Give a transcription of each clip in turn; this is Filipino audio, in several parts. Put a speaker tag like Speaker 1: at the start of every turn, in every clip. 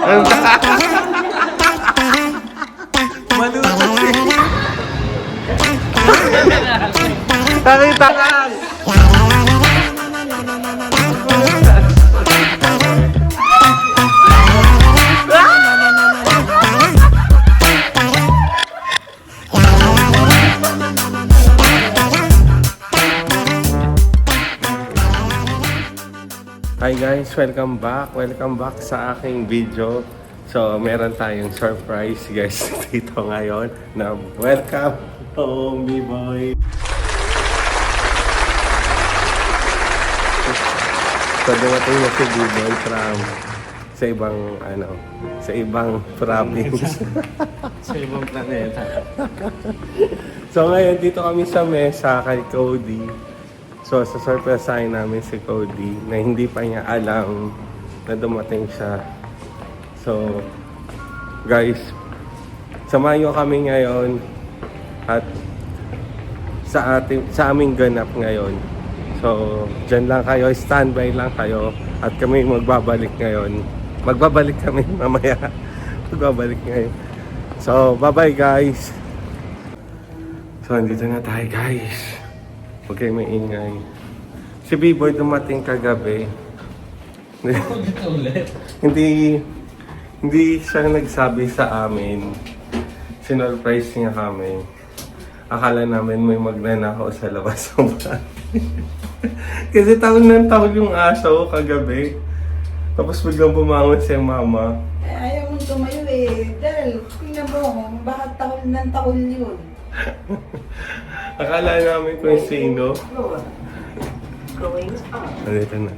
Speaker 1: Maluto siya. Nakita lang. Hi guys, welcome back. Welcome back sa aking video. So, meron tayong surprise guys dito ngayon na welcome home, B-boy. So, dumating na si B-boy from sa ibang province.
Speaker 2: Sa ibang planeta.
Speaker 1: So, ngayon dito kami sa mesa kay Cody. So, sa-surpriseahin namin si Cody na hindi pa niya alam na dumating siya. So, guys, samahan niyo kami ngayon at sa aming ganap ngayon. So, dyan lang kayo, standby lang kayo at kami magbabalik ngayon. Magbabalik kami mamaya. Magbabalik ngayon. So, bye-bye guys! So, andito na tayo guys. Huwag kayo maingay. Si B-boy dumating kagabi. hindi siya nagsabi sa amin. Sinurprise niya kami. Akala namin may magnanakaw sa labas ng bahay. Kasi tahol ng tahol yung aso kagabi. Tapos biglang bumangon si mama.
Speaker 3: Ayaw mong tumayo eh. Dahil, tingnan mo, baka tahol ng tahol yun.
Speaker 1: Akala namin kung sino.
Speaker 3: Going up.
Speaker 1: Nandito na.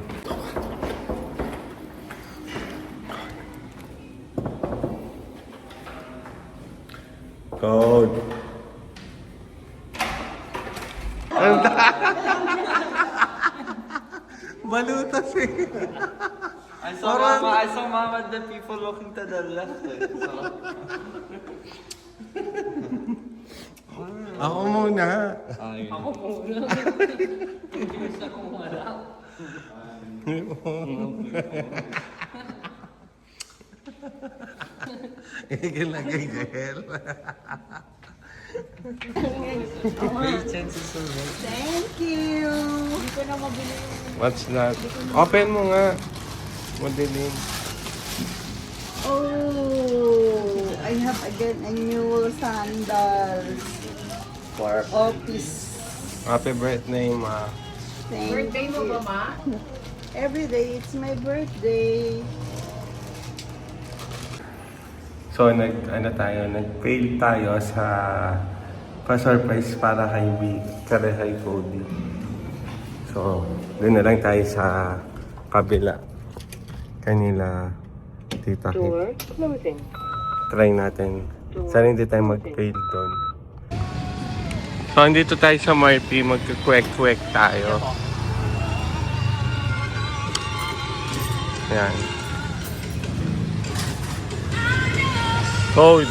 Speaker 1: Code. Balutas eh.
Speaker 2: I saw mama and the people looking to the left.
Speaker 1: Ako muna.
Speaker 2: Ako muna. Gusto ko wala.
Speaker 1: Ikinagigil.
Speaker 2: Patience is so good.
Speaker 3: Thank you. Hindi ko na mabili.
Speaker 1: What's that? Open mo nga. Madilim.
Speaker 3: Oh, I have again a new sandals for office.
Speaker 1: Happy birthday, ma.
Speaker 3: Thank
Speaker 4: Birthday mo
Speaker 3: you.
Speaker 4: ba, Ma?
Speaker 3: Every day, it's my birthday.
Speaker 1: So, nag-fail tayo sa pa-surprise para kay Cody. So, doon na lang tayo sa kabila. Kanila, Tita Hip.
Speaker 4: Door closing.
Speaker 1: Try natin. Sana hindi tayo mag-fail doon. So, andito tayo sa Murphy. Magka-kwek-kwek tayo. Yan. Code.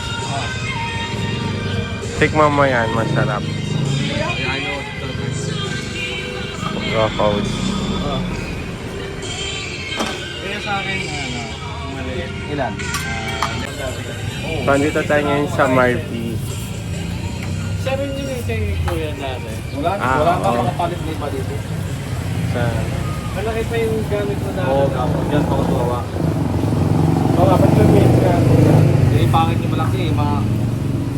Speaker 1: Tikman mo yan. Masarap.
Speaker 2: Yeah, I know what that is.
Speaker 1: Go, Code.
Speaker 2: Kaya sa akin, maliit. Ilan?
Speaker 1: So, andito tayo ngayon sa Murphy.
Speaker 2: Siya rin yun eh kay Kuya natin. Wala
Speaker 1: oo.
Speaker 2: kang makapalit din pa dito.
Speaker 1: Sa...
Speaker 2: Malaki pa yung gamit mo dati.
Speaker 1: Oo,
Speaker 2: Yan pa katuwa.
Speaker 1: Oo nga, ba't lumit ka?
Speaker 2: Eh, pangit yung malaki eh.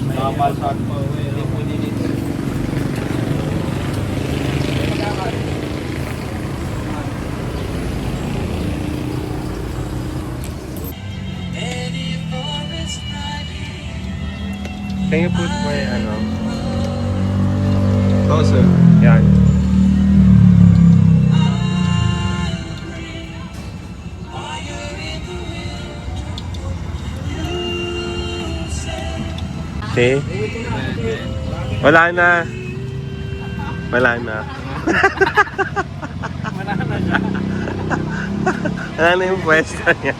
Speaker 2: Makapalsat pa. Hindi po dito.
Speaker 1: Can you put my, closer? Yan. See? Wala na. Wala na.
Speaker 2: Wala na siya.
Speaker 1: Wala na yung pwesto niya.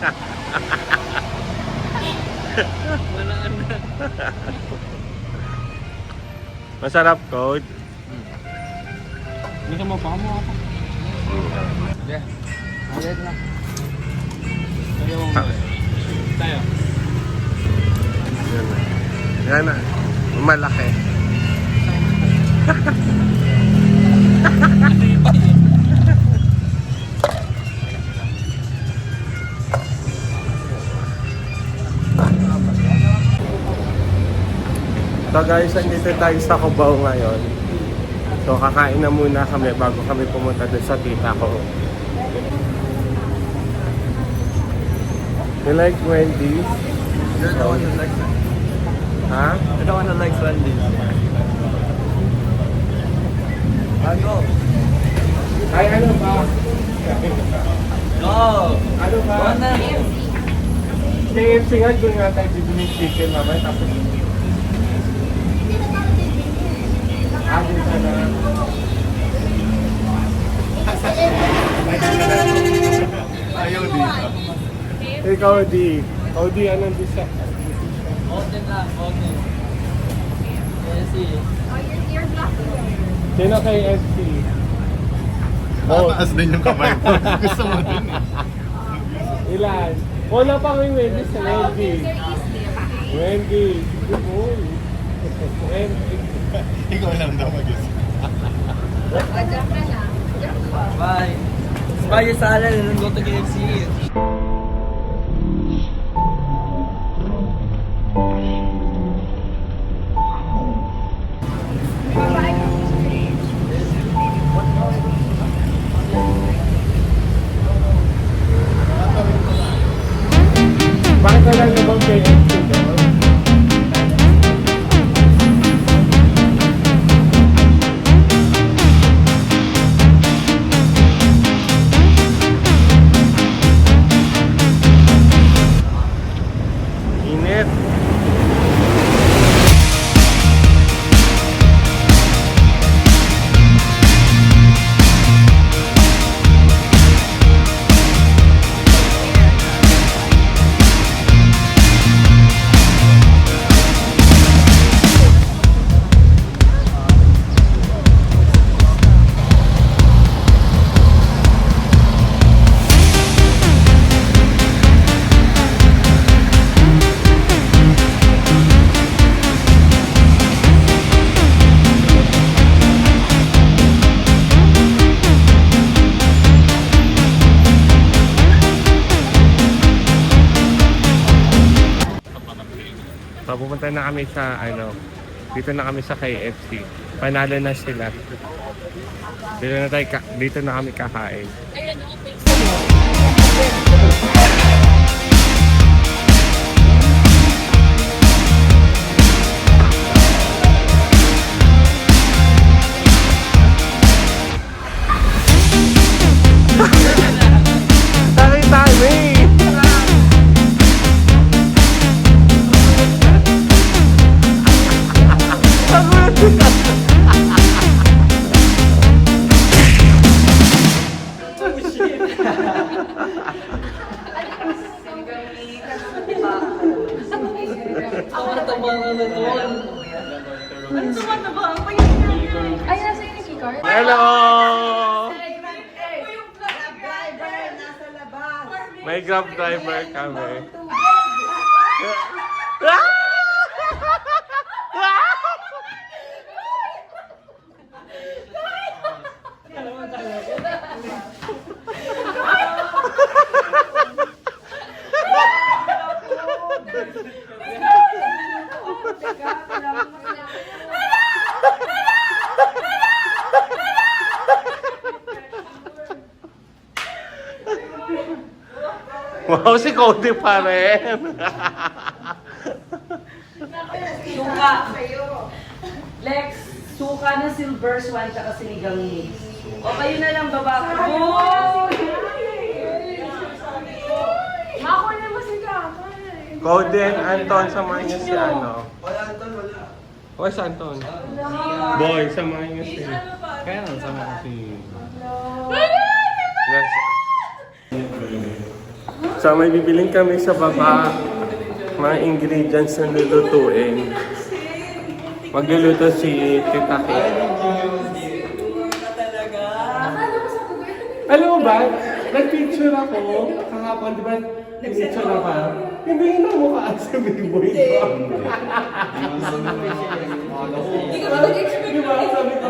Speaker 2: Wala na.
Speaker 1: Masarap, Coach.
Speaker 2: Hindi ka mapamo ako. Yeah. Ulit na. Tayo mo. Tayo.
Speaker 1: Yan na. Malaki. So guys, andito tayo sa Cubao ngayon. So kakain na muna kami bago kami pumunta doon sa tita ko. You like Wendy's?
Speaker 2: You're the one that likes it.
Speaker 1: Ha?
Speaker 2: You're the one that likes Wendy's. Ano?
Speaker 1: Ay, ano ba?
Speaker 2: Go!
Speaker 1: Ano ba?
Speaker 2: Ano?
Speaker 1: KFC nga, doon nga tayo bibili chicken mamaya. Tapos, doon ka na.
Speaker 2: Ayaw dito.
Speaker 1: Ikaw, Di. Ikaw, Di, anong bisa?
Speaker 2: Oten lang, oten. Yes,
Speaker 4: You're black.
Speaker 1: Sino KFC? Oh,
Speaker 5: Taas din yung kamay mo. Gusto mo din eh.
Speaker 1: ilan? Wala pa kami Wendy's sa Wendy.
Speaker 4: There is there.
Speaker 1: Wendy. Good boy. Wendy.
Speaker 5: Ikaw lang daw mag-isip.
Speaker 4: Pagdap ka na.
Speaker 2: Bye. Bye yung salad and then go to KFC.
Speaker 1: Bakit wala na bang KFC doon? Init. So, pupunta na kami sa, dito na kami sa KFC. Panalo na sila. Dito na kami kakain. Tayo eh!
Speaker 4: Ay, nasa yung keycard?
Speaker 1: Hello!
Speaker 3: Driver, nasa labas.
Speaker 1: May Grab driver kami. Wow, si Cody pa rin.
Speaker 6: Suka. Lex, suka na silver swan tsaka sinigang mix. O kayo na lang baba.
Speaker 4: Ako na masiga.
Speaker 1: Cody and Anton, samahan niyo si ano.
Speaker 2: Wala, Anton, wala.
Speaker 1: Where's Anton? Boy, samahan niyo si...
Speaker 2: Kaya nang sama ko si...
Speaker 1: Yes. So may bibiling kami sa baba mga ingredients na lulutuin. Magluluto si Tita Kate. Alam mo ba? Nag-picture ako kahapon kahapon, di ba? Nag-send na pa. Hindi na mukha sa B-boy ko.
Speaker 3: Hindi ka ba nag-expect
Speaker 1: Di ba? Sabi ko,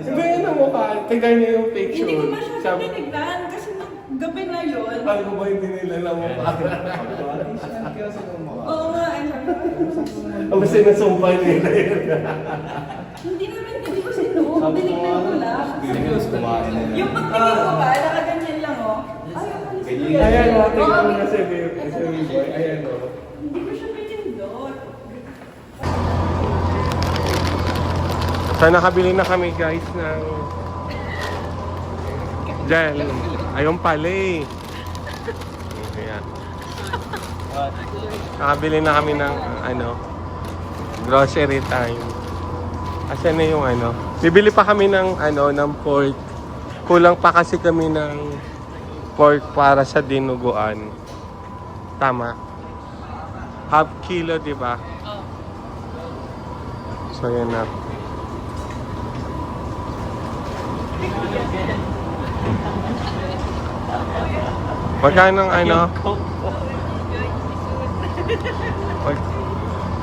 Speaker 1: hindi na mukha. Tignan niyo yung picture.
Speaker 3: Hindi ko masyadong
Speaker 1: Sabi,
Speaker 3: tinignan kasi nung gabi na yun.
Speaker 1: sabi ko ba hindi nila na mukha?
Speaker 3: Oo nga, ano.
Speaker 1: Ang sinasumpay nila yun.
Speaker 3: Hindi ko sinuot. Tinignan ko lang. Yung pagtingin ko ba, nakaganyan lang oh. Ay, ang alis ko yan.
Speaker 1: Ayan o, tingnan mo na si B-boy. Ayan o.
Speaker 3: Hindi ko siya pinindot.
Speaker 1: So nakabili na kami guys ng gel. Ayun pala eh. Ayan. Nakabili na kami ng grocery time. Asan na yung bibili pa kami ng ng pork. Kulang pa kasi kami ng pork para sa dinuguan. Tama. Half kilo, di ba? So yan na. Magkano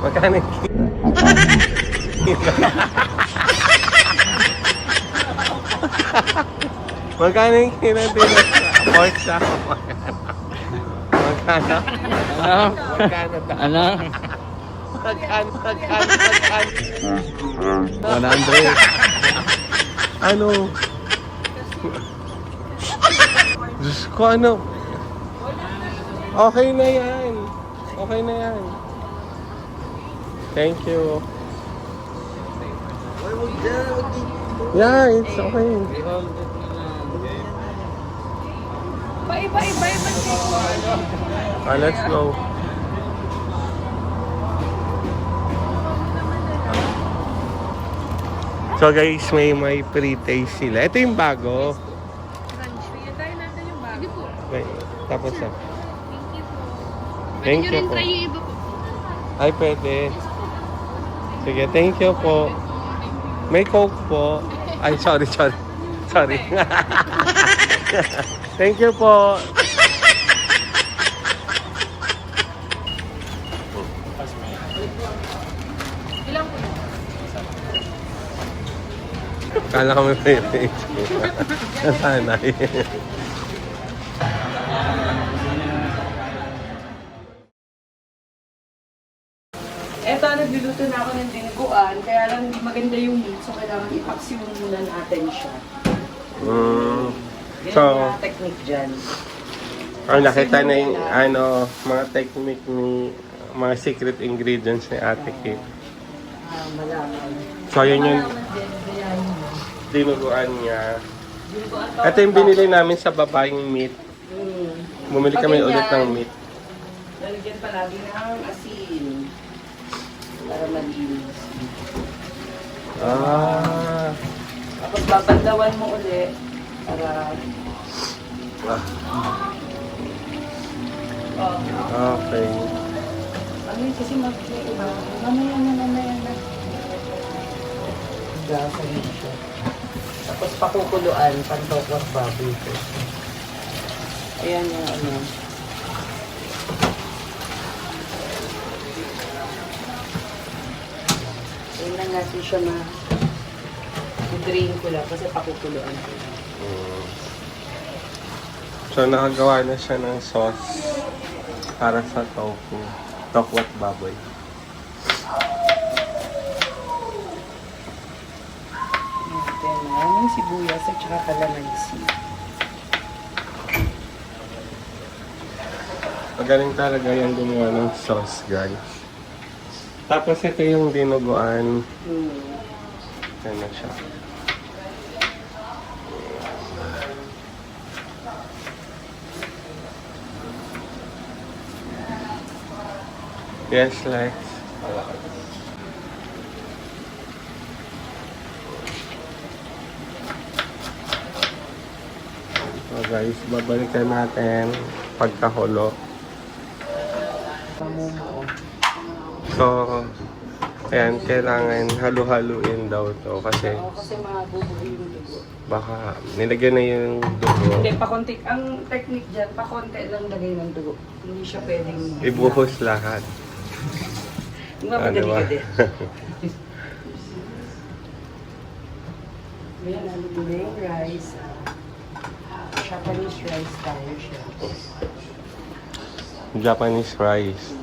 Speaker 1: magkano magkano yung kinatira sa pork sa magkano? Magkano? Magkano?
Speaker 2: 100.
Speaker 1: Ano? Diyos ko, okay na yan. Okay na yan. Thank you. Yeah, it's okay.
Speaker 4: Iba-iba
Speaker 1: Let's go. So guys, may pre-taste sila. Ito yung bago.
Speaker 4: Crunchy. Try natin yung bago. Sige po.
Speaker 1: Okay, tapos na.
Speaker 4: Thank you po.
Speaker 1: Thank
Speaker 4: Pwede
Speaker 1: you
Speaker 4: nyo rin
Speaker 1: po.
Speaker 4: try yung iba po.
Speaker 1: Ay, pwede. Sige, thank you po. May Coke po. Ay, sorry. Thank you po.
Speaker 4: Ilang po?
Speaker 1: Kala ko may pre-taste. Nasanay.
Speaker 6: Eto, nagluluto na ako ng dinuguan, kaya lang hindi maganda yung meat, so kailangan ipaksiw muna natin siya. Yan
Speaker 1: So,
Speaker 6: yung technique dyan.
Speaker 1: nakita na yung mga technique ni mga secret ingredients ni Ate Kate.
Speaker 6: Malaman.
Speaker 1: So, yun yung dinuguan niya. Ito yung binili namin sa babaeng meat. Bumili kami ulit ng meat.
Speaker 6: Lalagyan palagi ng asin. Para malinis. Tapos babandawan mo ulit. Para...
Speaker 1: Okay.
Speaker 6: Ano yun kasi mamaya na. Gasa yun siya. Tapos pakukuluan, pantokot baboy ko. Ayan yung Ayan na natin siya na i-drain ko lang kasi pakukuluan ko.
Speaker 1: So, nakagawa na siya ng sauce para sa tofu. Tokwat baboy.
Speaker 6: Ayan na, yung sibuyas at saka kalamansi.
Speaker 1: Magaling talaga yung gumawa ng sauce, guys. Tapos ito yung dinuguan. Ayan na siya. Yes, Lex. So guys, babalikan natin pagkahulo. So, ayan, kailangan halu-haluin daw to kasi
Speaker 6: Kasi mabubuhay yung dugo.
Speaker 1: Baka nilagyan na yung dugo.
Speaker 6: Hindi, pakonti. Ang technique dyan, pakonti lang lagay ng dugo. Hindi siya pwedeng...
Speaker 1: Ibuhos lahat.
Speaker 6: Mamadali
Speaker 1: Ano ba?
Speaker 6: ka din. Ayan, nalito na yung rice. Japanese rice tayo siya.
Speaker 1: Japanese rice.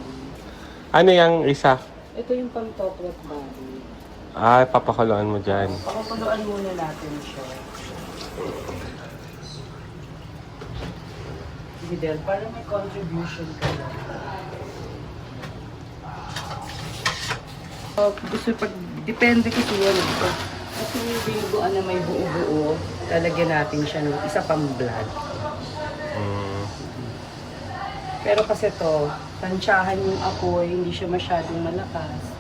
Speaker 1: Ano yung isa?
Speaker 6: Ito yung pang-toplet body.
Speaker 1: Ah, papakuluan mo dyan.
Speaker 6: Pakapuluan muna natin siya. Fidel, para may contribution ka na. Gusto pag, depende kasi yan. Kasi yung binubuan na may buo-buo, lalagyan natin siya ng isa pang blood. Pero kasi to, tansyahan yung apoy, hindi siya masyadong malakas.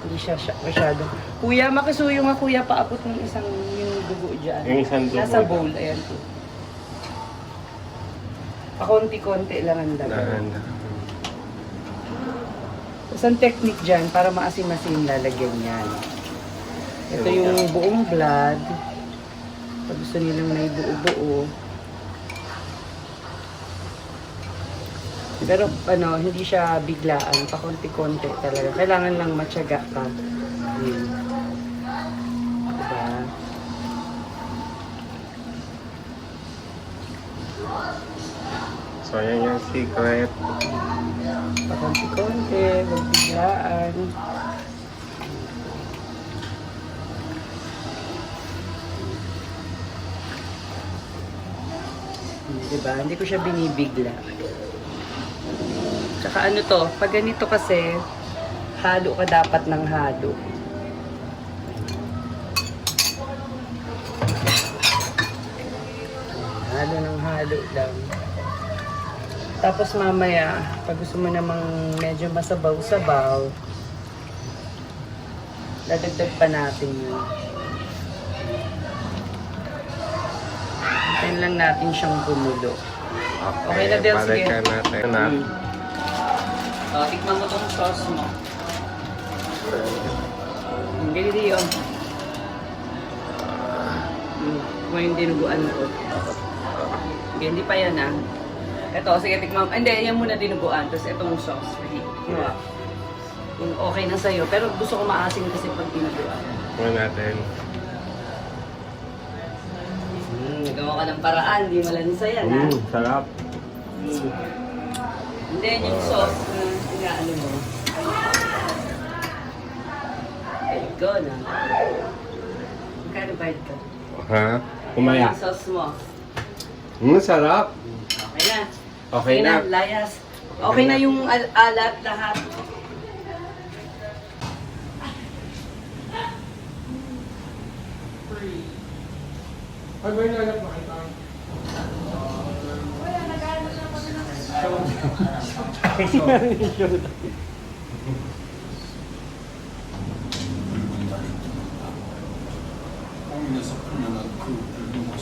Speaker 6: Hindi siya masyadong... Kuya, makisuyo nga kuya, paabot ng isang yung dugo dyan.
Speaker 1: Yung isang dugo.
Speaker 6: Nasa bowl, ayan po. Pakonti-konti lang ang lagay.
Speaker 1: Dahan.
Speaker 6: Tapos ang technique dyan, para maasim-asim lalagyan yan. Ito yung buong blood. Pag gusto nilang may buo-buo. Pero ano, hindi siya biglaan, pakonti-konti talaga. Kailangan lang matyaga ka. Yun. Diba?
Speaker 1: So, yan yung secret.
Speaker 6: Pakonti-konti, huwag biglaan. Diba? Hindi ko siya binibigla. Tsaka ano to, pag ganito kasi, halo ka dapat ng halo. Halo ng halo lang. Tapos mamaya, pag gusto mo namang medyo masabaw-sabaw, dadagdag pa natin yun. Hintayin lang natin siyang gumulo. Okay na, Del, sige.
Speaker 1: Balikan natin. Na.
Speaker 6: So, tikman mo tong sauce mo. Ganito yun. Kung yung dinuguan ko. Okay, hindi pa yan ah. Ito, sige, tikman. Hindi, yan muna dinuguan. Tapos itong sauce. Diba? Yung okay na sa'yo. Pero gusto ko maasim kasi pag dinuguan.
Speaker 1: Tingnan natin.
Speaker 6: Nagawa ka ng paraan. Di malansa yan ah.
Speaker 1: Sarap.
Speaker 6: And then yung sauce na inaano mo. Let go na. Magkano bayad ka?
Speaker 1: Ha? Kumaya.
Speaker 6: Yung sauce mo.
Speaker 1: Sarap.
Speaker 6: Okay na.
Speaker 1: Okay na.
Speaker 6: Layas. Okay na yung alat lahat.
Speaker 1: Ay, ba yung anak makita?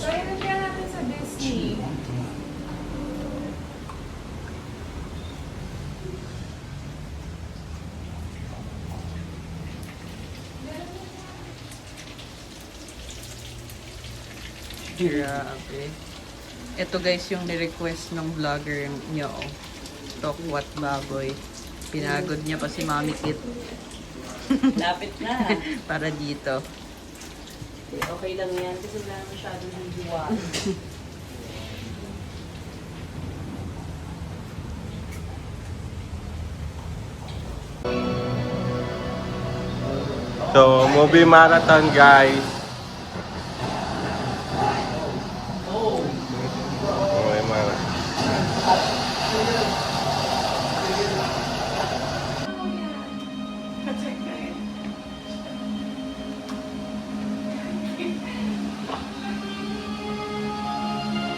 Speaker 4: Try na kaya natin sa Disney.
Speaker 6: Grabe. Ito guys yung ni-request ng vlogger niyo. Tokwat baboy. Pinagod niya pa si Mami Kit. Lapit na. Para dito. Okay lang yan kasi wala masyadong hiwa.
Speaker 1: So, movie marathon guys. Movie marathon.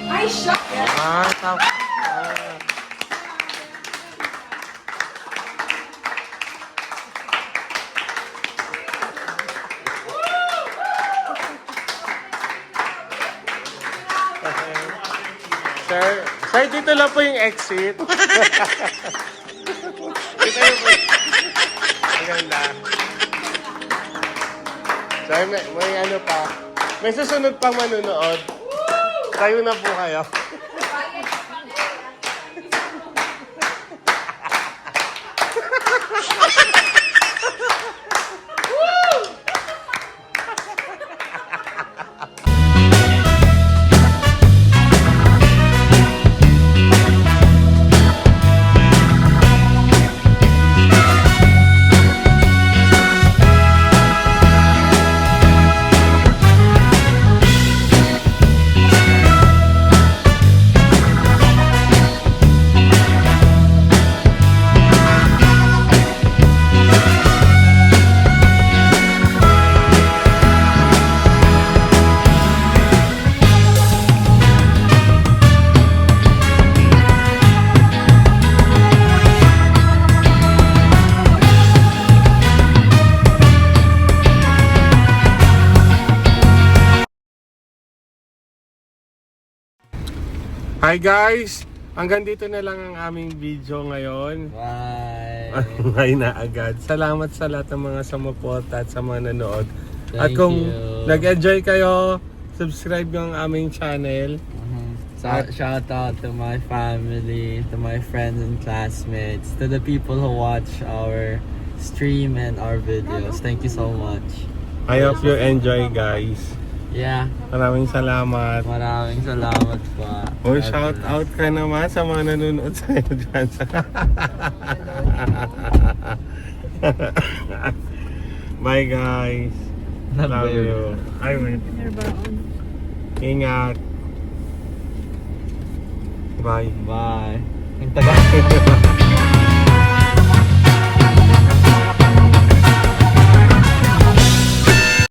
Speaker 4: Ay, shock!
Speaker 1: Ah, tapos. Sir, dito lang po yung exit. Dito lang po. Ang ganda. Sir, may ano pa. May susunod pang manunood. Kayo na po kayo. Hi guys! Hanggang dito na lang ang aming video ngayon.
Speaker 2: Bye.
Speaker 1: Ay na agad. Salamat sa lahat ng mga sumuporta at sa mga nanood. At
Speaker 2: Thank
Speaker 1: kung
Speaker 2: you.
Speaker 1: nag-enjoy kayo, subscribe yung aming channel.
Speaker 2: Shout out to my family, to my friends and classmates, to the people who watch our stream and our videos. Thank you so much.
Speaker 1: I hope you enjoy guys.
Speaker 2: Yeah,
Speaker 1: Maraming salamat.
Speaker 2: maraming salamat pa.
Speaker 1: Oh, shout out ka naman sa mga nanonood sa'yo dyan. Bye guys. Love you. Ay, wait. Ingat. Bye.
Speaker 2: Bye. Ang tagal.